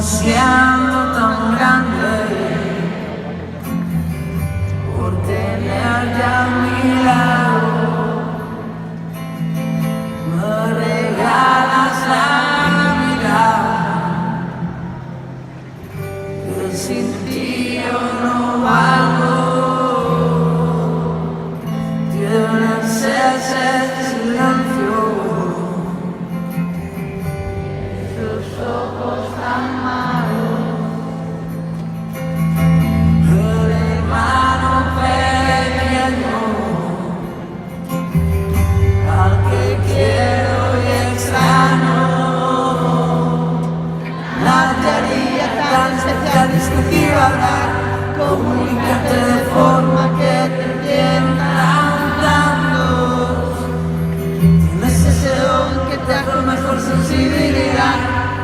siendo tan grande por tenerte a mi lado. Me regalas la mirada, que sin ti yo no valgo. Tienes ese silencio, esos ojos tan malos, el hermano pequeño al que quiero y extraño. La teoría tan especial, discutir, hablar, comunicarte de forma que te entiendan tantos. Tienes ese don que te hace mejor sensibilidad,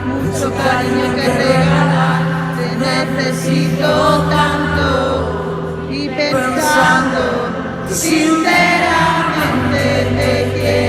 mucho cariño que regalar. Te necesito tanto y pensando sinceramente te quiero.